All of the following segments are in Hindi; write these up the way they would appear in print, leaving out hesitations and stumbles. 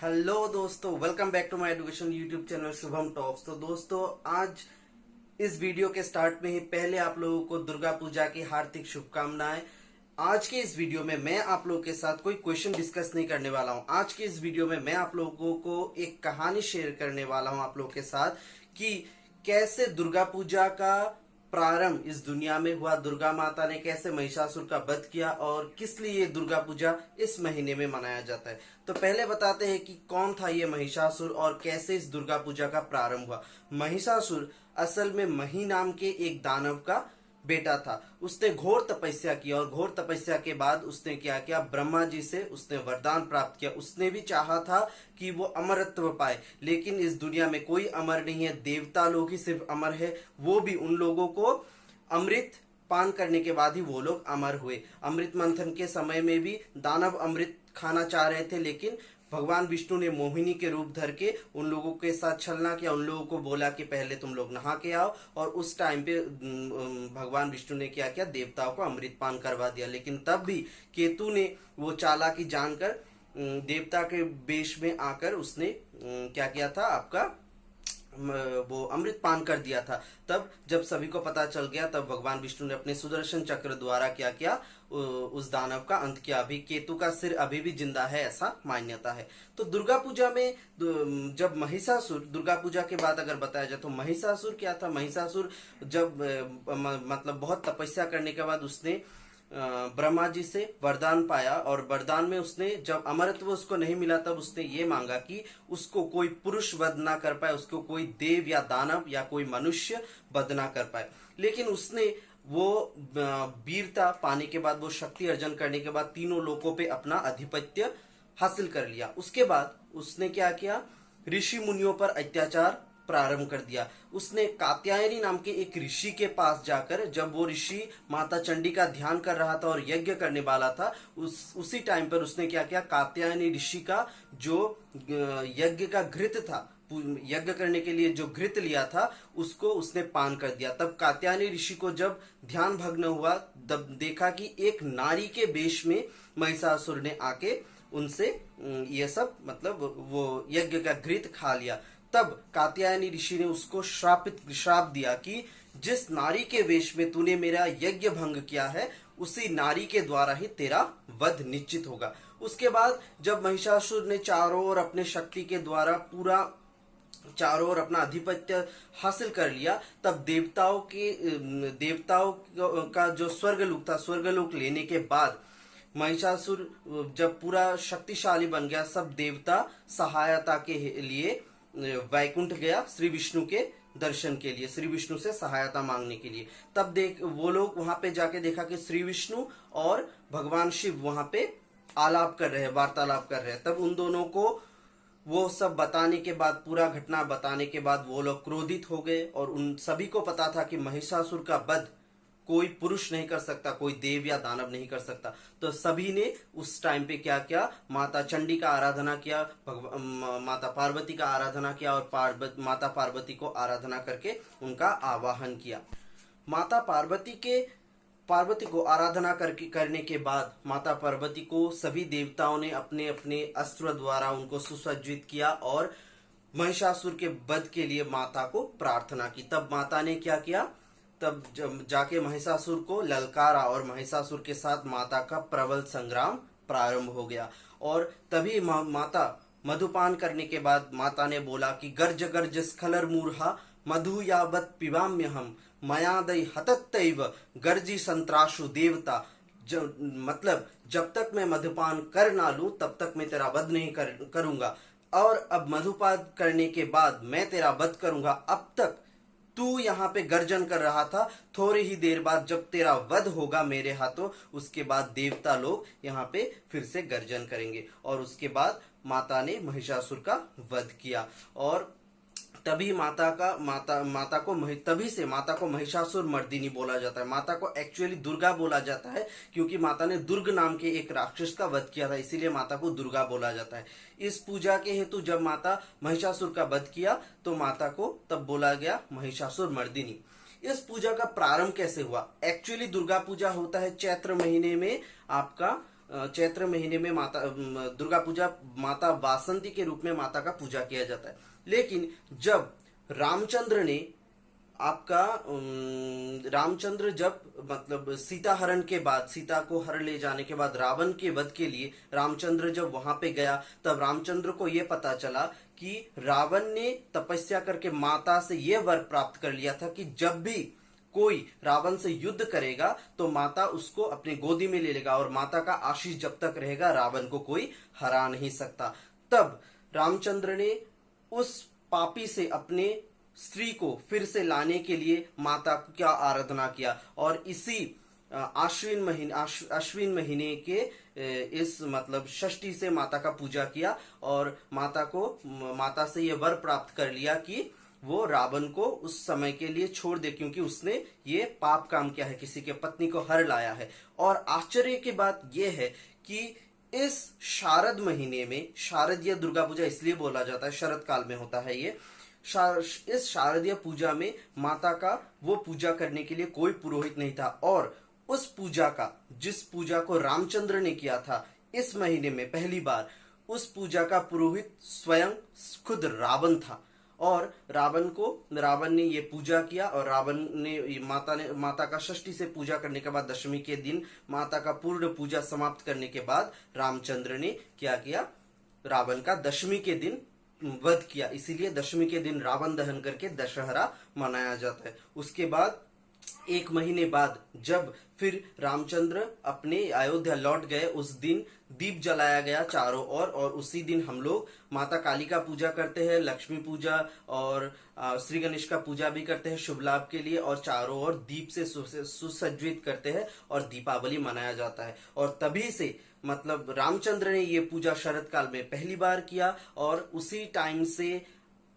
हेलो दोस्तों, welcome back to my education YouTube channel Shubham talks. तो दोस्तों, आज इस वीडियो के स्टार्ट में ही पहले आप लोगों को दुर्गा पूजा की हार्दिक शुभकामनाएं। आज के इस वीडियो में मैं आप लोगों के साथ कोई क्वेश्चन डिस्कस नहीं करने वाला हूं। आज के इस वीडियो में मैं आप लोगों को एक कहानी शेयर करने वाला हूं आप लोगों के साथ कि कैसे दुर्गा पूजा का प्रारंभ इस दुनिया में हुआ, दुर्गा माता ने कैसे महिषासुर का वध किया और किस लिए ये दुर्गा पूजा इस महीने में मनाया जाता है। तो पहले बताते हैं कि कौन था ये महिषासुर और कैसे इस दुर्गा पूजा का प्रारंभ हुआ। महिषासुर असल में मही नाम के एक दानव का बेटा था। उसने घोर तपस्या की और घोर तपस्या के बाद उसने क्या किया, ब्रह्मा जी से उसने वरदान प्राप्त किया। उसने भी चाहा था कि वो अमरत्व पाए, लेकिन इस दुनिया में कोई अमर नहीं है, देवता लोग ही सिर्फ अमर है। वो भी उन लोगों को अमृत पान करने के बाद ही वो लोग अमर हुए। अमृत मंथन के समय में भी दानव अमृत खाना चाह रहे थे, लेकिन भगवान विष्णु ने मोहिनी के रूप धर के उन लोगों के साथ छलना किया। उन लोगों को बोला कि पहले तुम लोग नहा के आओ, और उस टाइम पे भगवान विष्णु ने क्या किया, देवताओं को अमृत पान करवा दिया। लेकिन तब भी केतु ने वो चालाकी जानकर देवता के वेश में आकर उसने क्या किया था, आपका वो अमृत पान कर दिया था। तब जब सभी को पता चल गया, तब भगवान विष्णु ने अपने सुदर्शन चक्र द्वारा क्या किया, उस दानव का अंत किया। अभी केतु का सिर अभी भी जिंदा है, ऐसा मान्यता है। तो दुर्गा पूजा में जब महिषासुर, दुर्गा पूजा के बाद अगर बताया जाए तो महिषासुर क्या था। महिषासुर जब मतलब बहुत तपस्या करने के बाद उसने ब्रह्मा जी से वरदान पाया, और वरदान में उसने जब अमरत्व उसको नहीं मिला, तब उसने ये मांगा कि उसको कोई पुरुष वध ना कर पाए, उसको कोई देव या दानव या कोई मनुष्य वध ना कर पाए। लेकिन उसने वो वीरता पाने के बाद, वो शक्ति अर्जन करने के बाद तीनों लोकों पे अपना आधिपत्य हासिल कर लिया। उसके बाद उसने क्या किया, ऋषि मुनियों पर अत्याचार प्रारंभ कर दिया। उसने कात्यायनी नाम के एक ऋषि के पास जाकर, जब वो ऋषि माता चंडी का ध्यान कर रहा था और यज्ञ करने वाला था, उसी टाइम पर उसने क्या किया, कात्यायनी ऋषि का जो यज्ञ का घृत था, यज्ञ करने के लिए जो घृत लिया था, उसको उसने पान कर दिया। तब कात्यायनी ऋषि को जब ध्यान भग्न हुआ, तब देखा कि एक नारी के वेश में महिषासुर ने आके उनसे ये सब मतलब वो यज्ञ का घृत खा लिया। तब कात्यायनी ऋषि ने उसको श्राप दिया कि जिस नारी के वेश में तूने मेरा यज्ञ भंग किया है, उसी नारी के द्वारा ही तेरा वध निश्चित होगा। उसके बाद जब महिषासुर ने चारों ओर अपने शक्ति के द्वारा पूरा चारों ओर अपना आधिपत्य हासिल कर लिया, तब देवताओं का जो स्वर्गलोक था, स्वर्गलोक लेने के बाद महिषासुर जब पूरा शक्तिशाली बन गया, सब देवता सहायता के लिए वैकुंठ गया, श्री विष्णु के दर्शन के लिए, श्री विष्णु से सहायता मांगने के लिए। तब वो लोग वहां पे जाके देखा कि श्री विष्णु और भगवान शिव वहां पे आलाप कर रहे हैं, वार्तालाप कर रहे हैं। तब उन दोनों को वो सब बताने के बाद, पूरा घटना बताने के बाद, वो लोग क्रोधित हो गए। और उन सभी को पता था कि महिषासुर का वध कोई पुरुष नहीं कर सकता, कोई देव या दानव नहीं कर सकता। तो सभी ने उस टाइम पे क्या किया, माता चंडी का आराधना किया, माता पार्वती का आराधना किया, और माता पार्वती को आराधना करके उनका आवाहन किया। माता पार्वती को आराधना करने के बाद माता पार्वती को सभी देवताओं ने अपने अपने अस्त्र द्वारा उनको सुसज्जित किया और महिषासुर के वध के लिए माता को प्रार्थना की। तब माता ने क्या किया, तब जाके महिषासुर को ललकारा, और महिषासुर के साथ माता का प्रबल संग्राम प्रारंभ हो गया। और तभी माता मधुपान करने के बाद माता ने बोला कि गर्ज गर्ज स्खलर मूर्हा मधु यावत पिबाम्य हम मयादय हतत्तैव गर्जी संत्राशु देवता। मतलब जब तक मैं मधुपान कर ना लूं, तब तक मैं तेरा वध नहीं करूंगा, और अब मधुपान करने के बाद मैं तेरा वध करूंगा। अब तक तू यहाँ पे गर्जन कर रहा था, थोड़ी ही देर बाद जब तेरा वध होगा मेरे हाथों, उसके बाद देवता लोग यहाँ पे फिर से गर्जन करेंगे। और उसके बाद माता ने महिषासुर का वध किया। और तभी तभी से माता को महिषासुर मर्दिनी बोला जाता है। माता को एक्चुअली दुर्गा बोला जाता है, क्योंकि माता ने दुर्ग नाम के एक राक्षस का वध किया था, इसीलिए माता को दुर्गा बोला जाता है। इस पूजा के हेतु जब माता महिषासुर का वध किया, तो माता को तब बोला गया महिषासुर मर्दिनी। इस पूजा का प्रारंभ कैसे हुआ? एक्चुअली दुर्गा पूजा होता है चैत्र महीने में, आपका चैत्र महीने में माता दुर्गा पूजा माता वासंती के रूप में माता का पूजा किया जाता है। लेकिन जब रामचंद्र ने रामचंद्र जब मतलब सीता हरण के बाद, सीता को हर ले जाने के बाद रावण के वध के लिए रामचंद्र जब वहां पे गया, तब रामचंद्र को यह पता चला कि रावण ने तपस्या करके माता से यह वर प्राप्त कर लिया था कि जब भी कोई रावण से युद्ध करेगा तो माता उसको अपने गोदी में ले लेगा और माता का आशीष जब तक रहेगा रावण को कोई हरा नहीं सकता। तब रामचंद्र ने उस पापी से अपने स्त्री को फिर से लाने के लिए माता की आराधना किया और इसी अश्विन महीने के इस मतलब षष्ठी से माता का पूजा किया और माता से यह वर प्राप्त कर लिया कि वो रावण को उस समय के लिए छोड़ दे, क्योंकि उसने ये पाप काम किया है, किसी के पत्नी को हर लाया है। और आश्चर्य की बात यह है कि इस शारद महीने में, शारदीय दुर्गा पूजा इसलिए बोला जाता है, शरद काल में होता है ये, इस शारदीय पूजा में माता का वो पूजा करने के लिए कोई पुरोहित नहीं था और उस पूजा का, जिस पूजा को रामचंद्र ने किया था इस महीने में पहली बार, उस पूजा का पुरोहित स्वयं खुद रावण था। और रावण ने ये पूजा किया और रावण ने माता का षष्ठी से पूजा करने के बाद दशमी के दिन माता का पूर्ण पूजा समाप्त करने के बाद रामचंद्र ने क्या किया, रावण का दशमी के दिन वध किया। इसीलिए दशमी के दिन रावण दहन करके दशहरा मनाया जाता है। उसके बाद एक महीने बाद जब फिर रामचंद्र अपने अयोध्या लौट गए, उस दिन दीप जलाया गया चारों ओर और उसी दिन हम लोग माता काली का पूजा करते हैं, लक्ष्मी पूजा और श्री गणेश का पूजा भी करते हैं शुभ लाभ के लिए और चारों ओर दीप से सुसज्जित करते हैं और दीपावली मनाया जाता है। और तभी से मतलब रामचंद्र ने ये पूजा शरद काल में पहली बार किया और उसी टाइम से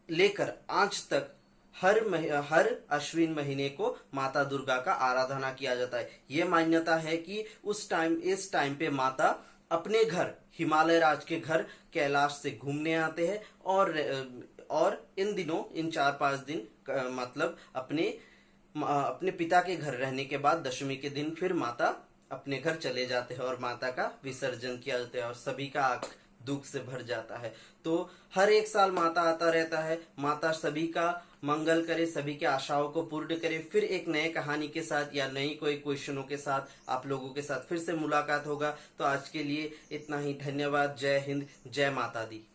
लेकर आज तक हर अश्विन महीने को माता दुर्गा का आराधना किया जाता है। ये मान्यता है कि इस टाइम पे माता अपने घर, हिमालय राज के घर कैलाश से घूमने आते हैं और इन दिनों, इन 4-5 दिन मतलब अपने पिता के घर रहने के बाद दशमी के दिन फिर माता अपने घर चले जाते हैं और माता का विसर्जन किया जाता है और सभी का आंख दुख से भर जाता है। तो हर एक साल माता आता रहता है। माता सभी का मंगल करे, सभी के आशाओं को पूर्ण करे। फिर एक नए कहानी के साथ या नई कोई क्वेश्चनों के साथ आप लोगों के साथ फिर से मुलाकात होगा। तो आज के लिए इतना ही। धन्यवाद। जय हिंद, जय माता दी।